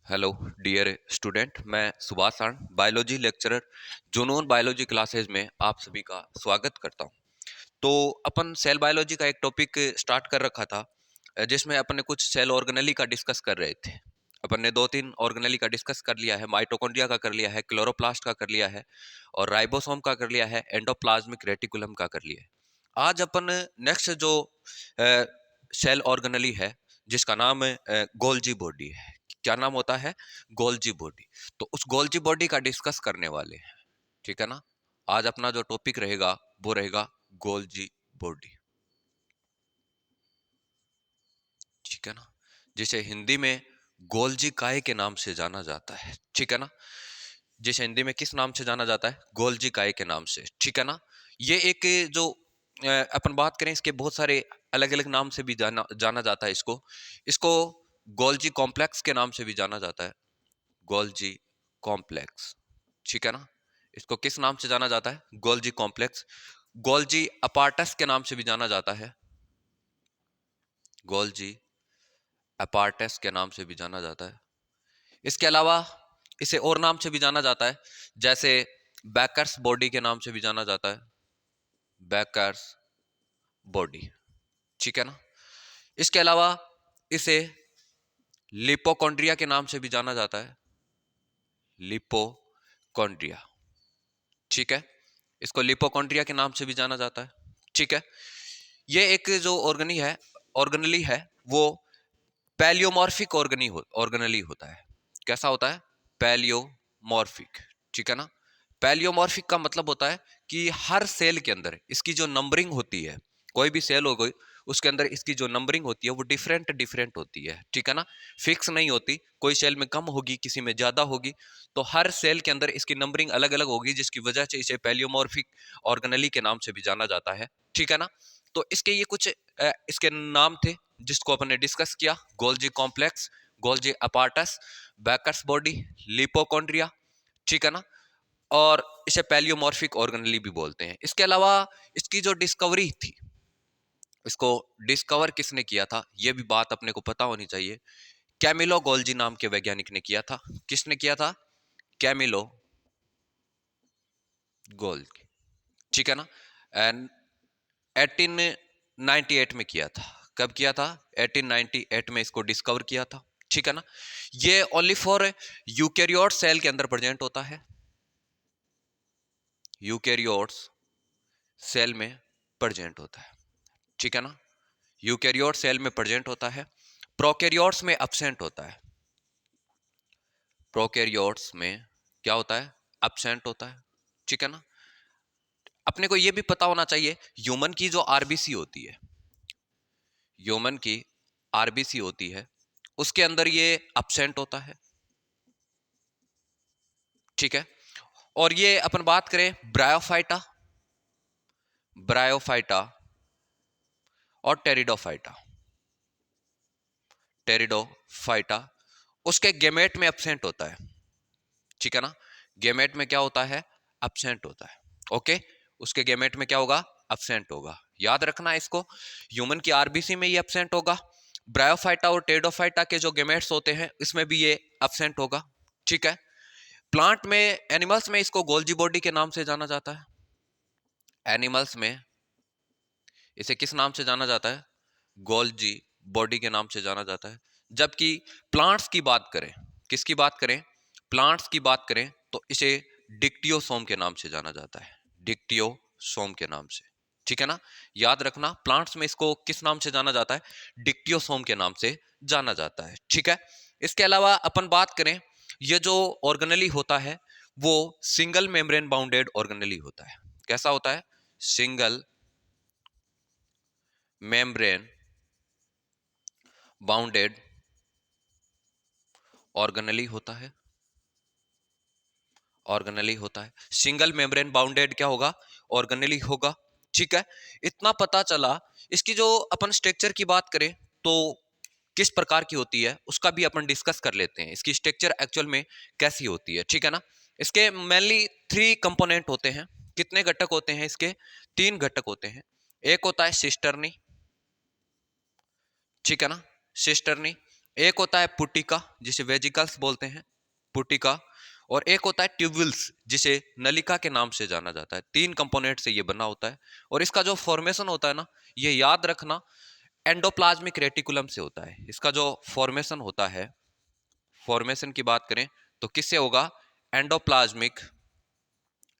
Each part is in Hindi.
हेलो डियर स्टूडेंट, मैं सुभाष आनंद, बायोलॉजी लेक्चरर, जुनून बायोलॉजी क्लासेस में आप सभी का स्वागत करता हूं। तो अपन सेल बायोलॉजी का एक टॉपिक स्टार्ट कर रखा था, जिसमें अपन ने कुछ सेल ऑर्गेनेली का डिस्कस कर रहे थे। अपन ने दो तीन ऑर्गेनेली का डिस्कस कर लिया है, माइटोकॉन्ड्रिया का कर लिया है, क्लोरोप्लास्ट का कर लिया है और राइबोसोम का कर लिया है, एंडोप्लाज्मिक रेटिकुलम का कर लिया है। आज अपन नेक्स्ट जो सेल ऑर्गेनेली है, जिसका नाम गोल्जी बॉडी है। क्या नाम होता है? Golgi body. तो उस गोल्जी बॉडी का डिस्कस करने वाले हैं, ठीक है ना। आज अपना जो टॉपिक रहेगा वो रहेगा गोल्जी बॉडी, ठीक है ना, जिसे हिंदी में गोल्जी काय के नाम से जाना जाता है, ठीक है ना। जिसे हिंदी में किस नाम से जाना जाता है? गोल्जी काय के नाम से, ठीक है ना। ये एक जो अपन बात करें, इसके बहुत सारे अलग अलग नाम से भी जाना जाना जाता है। इसको इसको गोल्जी कॉम्प्लेक्स के नाम से भी जाना जाता है, गोल्जी कॉम्प्लेक्स, ठीक है ना। इसको किस नाम से जाना जाता है? Golgi complex. गोल्जी अपार्टस के नाम से भी जाना जाता है, गोल्जी अपार्टस के नाम से भी जाना जाता है। इसके अलावा इसे और नाम से भी जाना जाता है, जैसे बैकर्स बॉडी के नाम से भी जाना जाता है, बैकर्स बॉडी, ठीक है ना। इसके अलावा इसे लिपोकॉन्ड्रिया के नाम से भी जाना जाता है, लिपोकॉन्ड्रिया, ठीक है। इसको लिपोकॉन्ड्रिया के नाम से भी जाना जाता है, ठीक है। ये एक जो ऑर्गेनली है वो पैलियोमॉर्फिक ऑर्गेनली होता है। कैसा होता है? पैलियोमॉर्फिक, ठीक है ना। पैलियोमॉर्फिक का मतलब होता है कि हर सेल के अंदर इसकी जो नंबरिंग होती है, कोई भी सेल हो गई, उसके अंदर इसकी जो नंबरिंग होती है वो डिफरेंट डिफरेंट होती है, ठीक है ना। फिक्स नहीं होती, कोई सेल में कम होगी, किसी में ज्यादा होगी। तो हर सेल के अंदर इसकी नंबरिंग अलग अलग होगी, जिसकी वजह से इसे पैलियोमॉर्फिक ऑर्गेनली के नाम से भी जाना जाता है, ठीक है ना। तो इसके ये कुछ इसके नाम थे जिसको अपन ने डिस्कस किया: Golgi complex, Golgi apparatus, bakers body, lipochondria, ठीक है ना। और इसे पैलियोमॉर्फिक ऑर्गेनली भी बोलते हैं। इसके अलावा इसकी जो डिस्कवरी थी, इसको डिस्कवर किसने किया था, यह भी बात अपने को पता होनी चाहिए। कैमिलो गोल्जी नाम के वैज्ञानिक ने किया था। किसने किया था? कैमिलो गोल्जी, ठीक है ना। एंड 1898 में किया था। कब किया था? 1898 में इसको डिस्कवर किया था, ठीक है ना। ये ओनली फॉर यूकैरियोट सेल के अंदर प्रेजेंट होता है, यूकैरियोट्स सेल में प्रेजेंट होता है, ठीक है ना। यूकैरियोट सेल में प्रेजेंट होता है, प्रोकैरियोट्स में एब्सेंट होता है। प्रोकैरियोट्स में क्या होता है? एब्सेंट होता है, ठीक है ना। अपने को यह भी पता होना चाहिए, ह्यूमन की जो आरबीसी होती है, ह्यूमन की आरबीसी होती है, उसके अंदर ये एब्सेंट होता है, ठीक है। और ये अपन बात करें ब्रायोफाइटा, ब्रायोफाइटा और टेरिडोफाइटा, टेरिडोफाइटा, उसके गेमेट में एब्सेंट होता है, ठीक है ना। गेमेट में क्या होता है? एब्सेंट होता है, ओके। उसके गेमेट में क्या होगा? एब्सेंट होगा। याद रखना इसको, ह्यूमन की आरबीसी में ये एब्सेंट होगा। ब्रायोफाइटा और टेरिडोफाइटा के जो गेमेट्स होते हैं इसमें भी ये एब्सेंट होगा, ठीक है। प्लांट में, एनिमल्स में इसको गोल्जी बॉडी के नाम से जाना जाता है। एनिमल्स में इसे किस नाम से जाना जाता है? गोल्जी बॉडी के नाम से जाना जाता है। जबकि प्लांट्स की बात करें, किसकी बात करें? प्लांट्स की बात करें तो इसे डिक्टियोसोम के नाम से जाना जाता है, डिक्टियोसोम के नाम से, ठीक है ना। याद रखना, प्लांट्स में इसको किस नाम से जाना जाता है? डिक्टियोसोम के नाम से जाना जाता है, ठीक है। इसके अलावा अपन बात करें, ये जो ऑर्गेनली होता है वो सिंगल मेम्ब्रेन बाउंडेड ऑर्गेनली होता है। कैसा होता है? सिंगल मेम्ब्रेन बाउंडेड ऑर्गेनली होता है, ऑर्गेनली होता है। सिंगल मेम्ब्रेन बाउंडेड क्या होगा? ऑर्गेनली होगा, ठीक है। इतना पता चला। इसकी जो अपन स्ट्रक्चर की बात करें तो किस प्रकार की होती है उसका भी अपन डिस्कस कर लेते हैं, इसकी स्ट्रक्चर एक्चुअल में कैसी होती है, ठीक है ना। इसके मेनली 3 कंपोनेंट होते हैं। कितने घटक होते हैं इसके? 3 घटक होते हैं। एक होता है सिस्टर्नी, ठीक है ना, सिस्टर्नी। एक होता है पुटिका जिसे वेजिकल्स बोलते हैं, पुटिका, और एक होता है ट्यूबुल्स जिसे नलिका के नाम से जाना जाता है। तीन कंपोनेंट से ये बना होता है और इसका जो फॉर्मेशन होता है ना, ये याद रखना, एंडोप्लाज्मिक रेटिकुलम से होता है। इसका जो फॉर्मेशन होता है, फॉर्मेशन की बात करें तो किससे होगा? एंडोप्लाज्मिक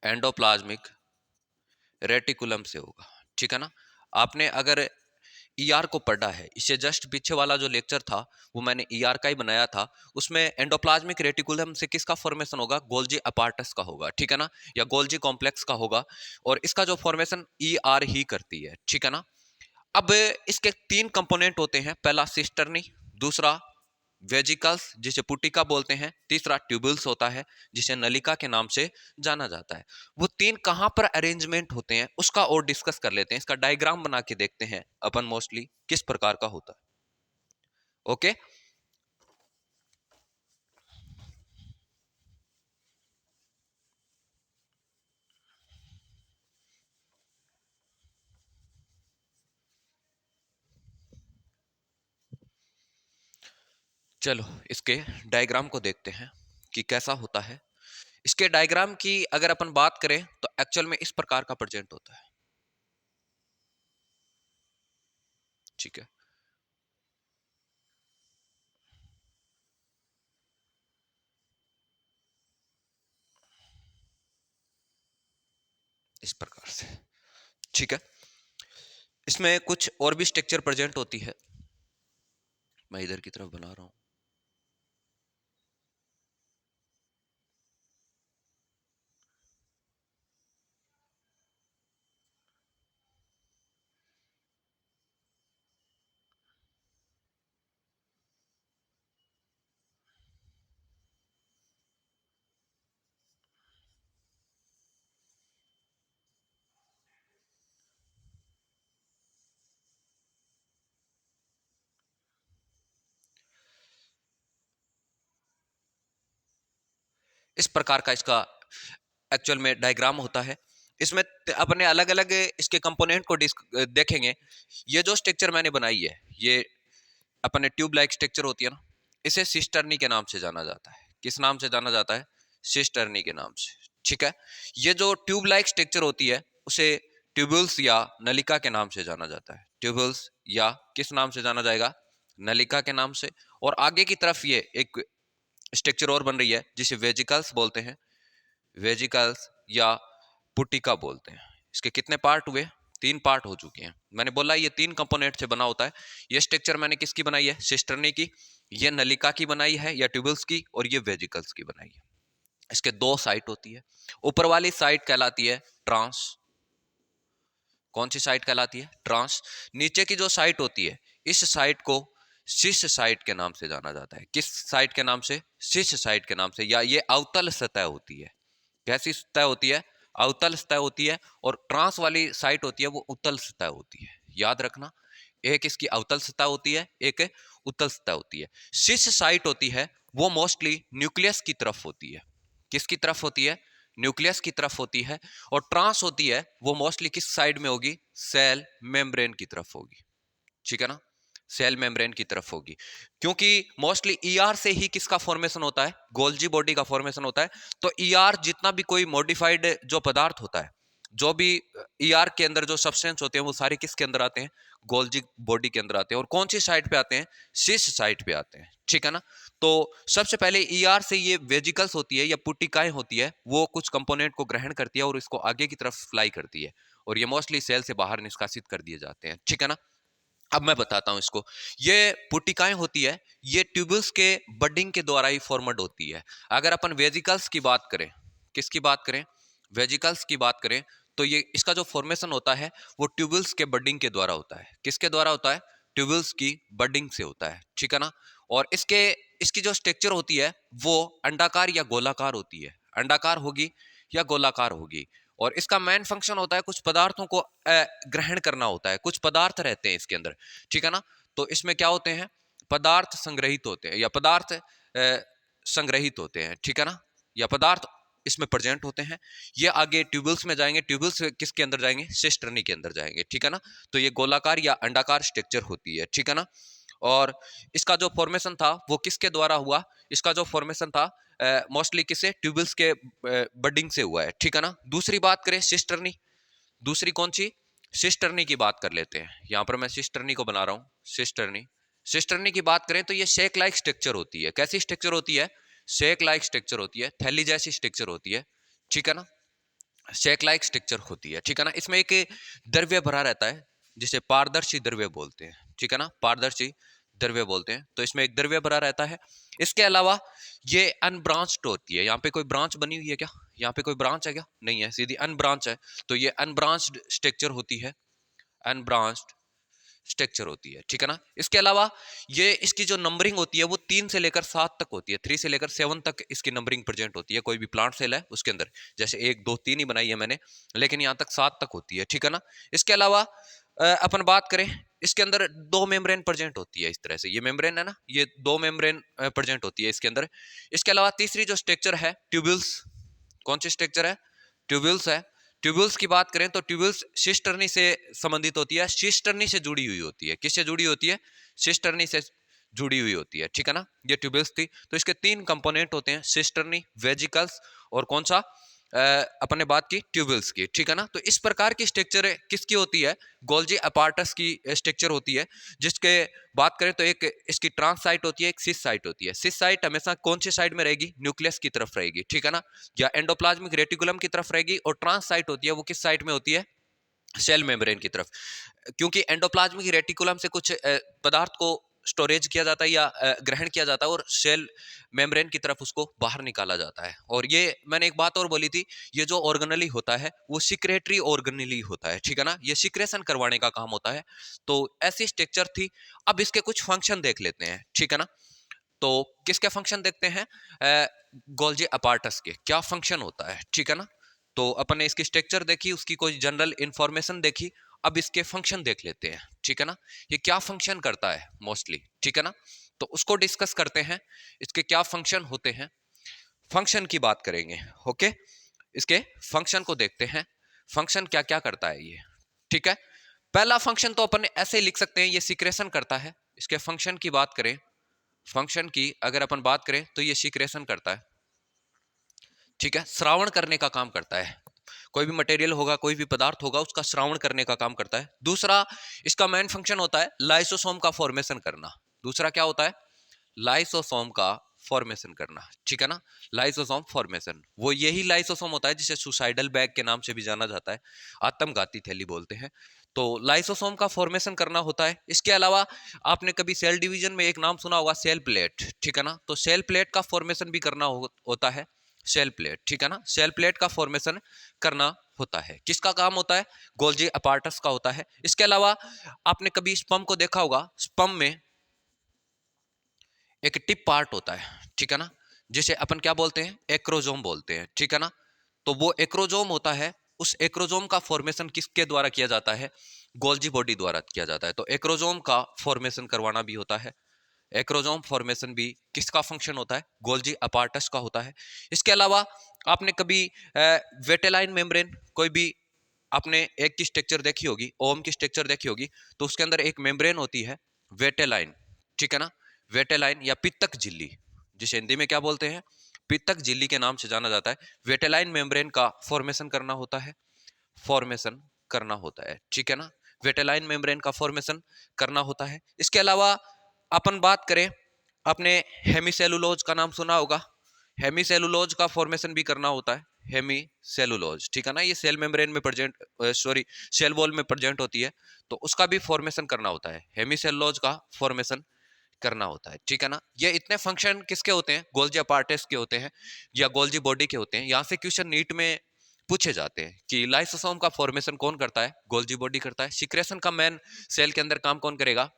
एंडोप्लाज्मिक रेटिकुलम से होगा, ठीक है ना। आपने अगर ईआर को पढ़ा है, इससे जस्ट पीछे वाला जो लेक्चर था वो मैंने ईआर का ही बनाया था, उसमें एंडोप्लाज्मिक रेटिकुलम से किसका फॉर्मेशन होगा? गोल्जी अपार्टस का होगा, ठीक है ना, या गोल्जी कॉम्प्लेक्स का होगा, और इसका जो फॉर्मेशन ईआर ही करती है, ठीक है ना। अब इसके तीन कंपोनेंट होते हैं, पहला सिस्टर्नी, दूसरा वेजिकल्स जिसे पुटिका बोलते हैं, तीसरा ट्यूबुल्स होता है जिसे नलिका के नाम से जाना जाता है। वो तीन कहां पर अरेंजमेंट होते हैं उसका और डिस्कस कर लेते हैं। इसका डायग्राम बना के देखते हैं अपन मोस्टली किस प्रकार का होता है। ओके, चलो इसके डायग्राम को देखते हैं कि कैसा होता है। इसके डायग्राम की अगर अपन बात करें तो एक्चुअल में इस प्रकार का प्रेजेंट होता है, ठीक है, इस प्रकार से, ठीक है। इसमें कुछ और भी स्ट्रक्चर प्रेजेंट होती है, मैं इधर की तरफ बना रहा हूं, इस प्रकार का इसका एक्चुअल में डायग्राम होता है। इसमें अपने अलग अलग इसके कंपोनेंट को देखेंगे। ये जो स्ट्रक्चर मैंने बनाई है, ये अपने ट्यूब लाइक स्ट्रक्चर होती है ना, इसे सिस्टर्नी के नाम से जाना जाता है। किस नाम से जाना जाता है? सिस्टर्नी के नाम से, ठीक है। ये जो ट्यूब लाइक स्ट्रक्चर होती है उसे ट्यूबुल्स या नलिका के नाम से जाना जाता है। ट्यूबुल्स या किस नाम से जाना जाएगा? नलिका के नाम से। और आगे की तरफ ये एक स्ट्रक्चर और बन रही है जिसे वेजिकल्स बोलते हैं, वेजिकल्स या पुटिका बोलते हैं। इसके कितने पार्ट हुए? तीन पार्ट हो चुके हैं। मैंने बोला ये तीन कंपोनेंट से बना होता है। ये स्ट्रक्चर मैंने किसकी बनाई है? सिस्टर्नी की। ये नलिका की बनाई है या ट्यूबल्स की, और ये वेजिकल्स की बनाई है। इसके दो साइट होती है। ऊपर वाली साइट कहलाती है ट्रांस। कौन सी साइट कहलाती है? ट्रांस। नीचे की जो साइट होती है, इस साइट को शीर्ष साइट के नाम से जाना जाता है। किस साइट के नाम से? शीर्ष साइट के नाम से, या ये अवतल सतह होती है। कैसी सतह होती है? अवतल सतह होती है। और ट्रांस वाली साइट होती है वो उत्तल सतह होती है। याद रखना, एक इसकी अवतल सतह होती है, एक उत्तल सतह होती है। शीर्ष साइट होती है वो मोस्टली न्यूक्लियस की तरफ होती है। किसकी तरफ होती है? न्यूक्लियस की तरफ होती है। और ट्रांस होती है वो मोस्टली किस साइड में होगी? सेल मेम्ब्रेन की तरफ होगी, ठीक है ना, सेल मेम्ब्रेन की तरफ होगी। क्योंकि मोस्टली ईआर से ही किसका फॉर्मेशन होता है? गोल्जी बॉडी का फॉर्मेशन होता है। तो ईआर जितना भी कोई मॉडिफाइड जो पदार्थ होता है, जो भी ईआर के अंदर जो सब्सटेंस होते हैं, वो सारे किसके अंदर आते हैं? गोल्जी बॉडी के अंदर आते हैं। और कौन सी साइड पे आते हैं? शीर्ष साइड पे आते हैं, ठीक है ना। तो सबसे पहले ईआर से ये वेजिकल्स होती है या पुटिकाएं होती है, वो कुछ कंपोनेंट को ग्रहण करती है और इसको आगे की तरफ फ्लाई करती है, और ये मोस्टली सेल से बाहर निष्कासित कर दिए जाते हैं, ठीक है ना। अब मैं बताता हूं इसको। ये पुटिकाएं होती है, ये ट्यूबल्स के बडिंग के द्वारा ही फॉर्मड होती है। अगर अपन वेजिकल्स की बात करें, किसकी बात करें? वेजिकल्स की बात करें, तो ये इसका जो फॉर्मेशन होता है वो ट्यूबल्स के बडिंग के द्वारा होता है। किसके द्वारा होता है? ट्यूबल्स की बडिंग से होता है, ठीक है ना। और इसकी जो स्ट्रक्चर होती है वो अंडाकार या गोलाकार होती है। अंडाकार होगी या गोलाकार होगी। और इसका मेन फंक्शन होता है कुछ पदार्थों को ग्रहण करना होता है। कुछ पदार्थ रहते हैं इसके अंदर, ठीक है ना। तो इसमें क्या होते हैं? पदार्थ संग्रहित होते हैं या पदार्थ संग्रहित होते हैं, ठीक है ना, या पदार्थ इसमें प्रेजेंट होते हैं। ये आगे ट्यूबल्स में जाएंगे। ट्यूबल्स किसके अंदर जाएंगे? सिस्टर्नी के अंदर जाएंगे, ठीक है ना। तो ये गोलाकार या अंडाकार स्ट्रक्चर होती है, ठीक है ना। और इसका जो फॉर्मेशन था वो किसके द्वारा हुआ? इसका जो फॉर्मेशन था मोस्टली किससे? ट्यूबल्स के बडिंग से हुआ है, ठीक है ना। दूसरी बात करें सिस्टर्नी, दूसरी कौन सी? सिस्टर्नी की बात कर लेते हैं। यहां पर मैं सिस्टर्नी को बना रहा हूं, सिस्टर्नी। सिस्टर्नी की बात करें तो ये शेक लाइक स्ट्रक्चर होती है। कैसी स्ट्रक्चर होती है? शेक लाइक स्ट्रक्चर होती है, थैली जैसी स्ट्रक्चर होती है, ठीक है ना। शेक लाइक स्ट्रक्चर होती है, ठीक है ना। इसमें एक द्रव्य भरा रहता है जिसे पारदर्शी द्रव्य बोलते हैं, ठीक है ना, पारदर्शी द्रव्य बोलते हैं। तो इसमें एक द्रव्य भरा रहता है। इसके अलावा ये अनब्रांच्ड होती है। यहाँ पे कोई ब्रांच बनी हुई है क्या? यहाँ पे कोई ब्रांच है क्या? नहीं है, सीधी अनब्रांच है। तो ये अनब्रांच्ड स्ट्रक्चर होती है, अनब्रांच्ड स्ट्रक्चर होती है, ठीक है ना। इसके अलावा ये इसकी जो नंबरिंग होती है वो 3 से लेकर 7 तक होती है, 3 से लेकर 7 तक इसकी नंबरिंग प्रेजेंट होती है। कोई भी प्लांट सेल है उसके अंदर, जैसे 1 2 3 ही बनाई है मैंने, लेकिन यहाँ तक 7 तक होती है, ठीक है ना। इसके अलावा अपन बात करें, इसके अंदर 2 मेम्ब्रेन प्रेजेंट होती है। इस तरह से ये मेम्ब्रेन है ना, ये 2 मेम्ब्रेन प्रेजेंट होती है इसके अंदर। इसके अलावा तीसरी जो स्ट्रक्चर है ट्यूब्यूल्स, कौन सी स्ट्रक्चर है? ट्यूब्यूल्स है। ट्यूब्यूल्स की बात करें तो ट्यूब्यूल्स सिस्टर्नी से संबंधित होती है, सिस्टर्नी से जुड़ी हुई होती है। किससे जुड़ी होती है? सिस्टर्नी से जुड़ी हुई होती है, ठीक है ना। ये ट्यूब्यूल्स थी। तो इसके 3 कंपोनेंट होते हैं, सिस्टर्नी, वेजिकल्स और कौन सा? अपन ने बात की ट्यूब्यूल्स की, ठीक है ना। तो इस प्रकार की स्ट्रक्चर किसकी होती है? गोल्जी अपार्टस की स्ट्रक्चर होती है। जिसके बात करें तो एक इसकी ट्रांस साइट होती है, एक सिस साइट होती है। सिस साइट हमेशा कौन सी साइड में रहेगी? न्यूक्लियस की तरफ रहेगी, ठीक है ना, या एंडोप्लाज्मिक रेटिकुलम की तरफ रहेगी। और ट्रांस साइट होती है वो किस साइड में होती है? सेल मेम्ब्रेन की तरफ। क्योंकि एंडोप्लाज्मिक रेटिकुलम से कुछ पदार्थ को स्टोरेज किया जाता है या ग्रहण किया जाता है और सेल मेम्ब्रेन की तरफ उसको बाहर निकाला जाता है। और ये मैंने एक बात और बोली थी, ये जो ऑर्गेनली होता है वो सिक्रेटरी ऑर्गेनली होता है, ठीक है ना, ये सिक्रेशन करवाने का काम होता है। तो ऐसी स्ट्रक्चर थी। अब इसके कुछ फंक्शन देख लेते हैं, ठीक है ना। तो किसके फंक्शन देखते हैं? गोल्जी अपार्टस के क्या फंक्शन होता है, ठीक है ना। तो अपन ने इसकी स्ट्रक्चर देखी, उसकी कोई जनरल इंफॉर्मेशन देखी। अब इसके फंक्शन देख लेते हैं, ठीक है ना। ये क्या फंक्शन करता है मोस्टली, ठीक है ना। तो उसको डिस्कस करते हैं, इसके क्या फंक्शन होते हैं, फंक्शन की बात करेंगे। ओके, इसके फंक्शन को देखते हैं, फंक्शन क्या क्या करता है ये, ठीक है। पहला फंक्शन तो अपन ऐसे ही लिख सकते हैं, ये सिक्रेशन करता है। इसके फंक्शन की बात करें, फंक्शन की अगर अपन बात करें तो ये सिक्रेशन करता है, ठीक है, श्रावण करने का काम करता है। कोई भी मटेरियल होगा, कोई भी पदार्थ होगा, उसका श्रावण करने का काम करता है। दूसरा इसका मेन फंक्शन होता है लाइसोसोम का फॉर्मेशन करना। दूसरा क्या होता है? लाइसोसोम का फॉर्मेशन करना, ठीक है ना। लाइसोसोम फॉर्मेशन, वो यही लाइसोसोम होता है जिसे सुसाइडल बैग के नाम से भी जाना जाता है, आत्मघाती थैली बोलते हैं। तो लाइसोसोम का फॉर्मेशन करना होता है। इसके अलावा आपने कभी सेल डिवीजन में एक नाम सुना होगा, सेल प्लेट, ठीक है ना। तो सेल प्लेट का फॉर्मेशन भी करना होता है, सेल प्लेट, ठीक है ना। सेल प्लेट का फॉर्मेशन करना होता है। किसका काम होता है? गोल्जी अपार्टस का होता है। इसके अलावा आपने कभी स्पर्म को देखा होगा, स्पर्म में एक टिप पार्ट होता है, ठीक है ना, जिसे अपन क्या बोलते हैं? एक्रोजोम बोलते हैं, ठीक है ना। तो वो एक्रोजोम होता है, उस एक्रोजोम का फॉर्मेशन किसके द्वारा किया जाता है? गोल्जी बॉडी द्वारा किया जाता है। तो एक्रोजोम का फॉर्मेशन करवाना भी होता है। एक्रोजोम फॉर्मेशन भी किसका फंक्शन होता है? गोल्जी अपार्टस का होता है। इसके अलावा आपने कभी वेटेलाइन मेम्ब्रेन, कोई भी आपने एक की स्ट्रक्चर देखी होगी, ओम की स्ट्रक्चर देखी होगी, तो उसके अंदर एक मेम्ब्रेन होती है वेटेलाइन, ठीक है ना। वेटेलाइन या पित्तक झिल्ली, जिसे हिंदी में क्या बोलते हैं? पित्तक झिल्ली के नाम से जाना जाता है। वेटेलाइन मेम्ब्रेन का फॉर्मेशन करना होता है, फॉर्मेशन करना होता है, ठीक है ना। वेटेलाइन मेम्ब्रेन का फॉर्मेशन करना होता है। इसके अलावा अपन बात करें, आपने हेमीसेलुलोज का नाम सुना होगा, हेमीसेलुलोज का फॉर्मेशन भी करना होता है, हेमीसेलुलोज, ठीक है ना। ये सेल मेम्ब्रेन में प्रेजेंट, सॉरी, सेल वॉल में प्रेजेंट होती है, तो उसका भी फॉर्मेशन करना होता है, हेमीसेलुलोज का फॉर्मेशन करना होता है, ठीक है ना। ये इतने फंक्शन किसके होते हैं? गोल्जी अपार्टस के होते हैं या गोल्जी बॉडी के होते हैं। यहाँ से क्वेश्चन नीट में पूछे जाते हैं कि लाइसोसोम का फॉर्मेशन कौन करता है? गोल्जी बॉडी करता है। सिक्रेशन का मेन सेल के अंदर काम कौन करेगा?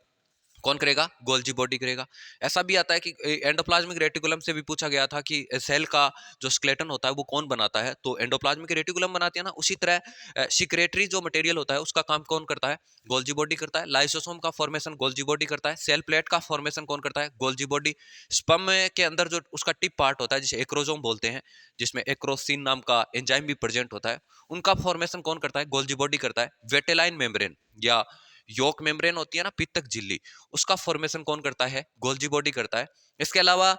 कौन करेगा? गोल्जी बॉडी करेगा। ऐसा भी आता है कि एंडोप्लाज्मिक रेटिकुलम से भी पूछा गया था कि सेल का जो स्केलेटन होता है वो कौन बनाता है? तो एंडोप्लाज्मिक रेटिकुलम बनाती है ना। उसी तरह सिक्रेटरी जो मटेरियल होता है उसका काम कौन करता है? गोल्जी बॉडी करता है। लाइसोसोम का फॉर्मेशन गोल्जी बॉडी करता है। सेल प्लेट का फॉर्मेशन कौन करता है? Golgi body. स्पर्म के अंदर जो उसका टिप पार्ट होता है जिसे एक्रोजोम बोलते हैं, जिसमें एक्रोसिन नाम का एंजाइम भी प्रेजेंट होता है, उनका फॉर्मेशन कौन करता है? गोल्जी बॉडी करता है। वेटेलाइन मेम्ब्रेन या योक मेम्ब्रेन होती है ना, पित्तक झिल्ली, उसका फॉर्मेशन कौन करता है? गोल्जी बॉडी करता है। इसके अलावा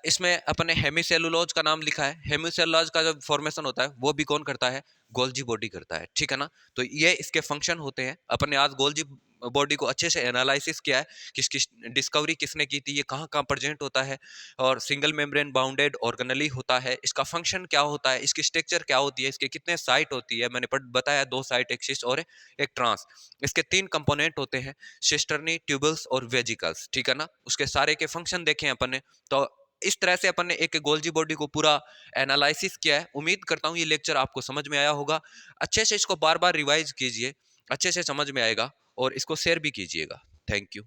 इसमें अपने हेमिसेलुलोज का नाम लिखा है, हेमिसेलुलोज का जो फॉर्मेशन होता है वो भी कौन करता है? गोल्जी बॉडी करता है, ठीक है ना। तो ये इसके फंक्शन होते हैं। अपने आज गोल्जी बॉडी को अच्छे से एनालिसिस किया है, किस किस डिस्कवरी किसने की थी, ये कहाँ कहाँ प्रेजेंट होता है, और सिंगल मेम्ब्रेन बाउंडेड ऑर्गेनली होता है, इसका फंक्शन क्या होता है, इसकी स्ट्रक्चर क्या होती है, इसके कितने साइट होती है, मैंने बताया 2 साइट, एक सिस्ट और एक ट्रांस। इसके 3 कंपोनेंट होते हैं, सिस्टर्नी, ट्यूबल्स और वेजिकल्स, ठीक है ना। उसके सारे के फंक्शन देखे हैं अपन ने। तो इस तरह से अपन ने एक गोल्जी बॉडी को पूरा एनालिसिस किया है। उम्मीद करता हूँ ये लेक्चर आपको समझ में आया होगा। अच्छे से इसको बार बार रिवाइज कीजिए, अच्छे से समझ में आएगा, और इसको शेयर भी कीजिएगा। Thank you.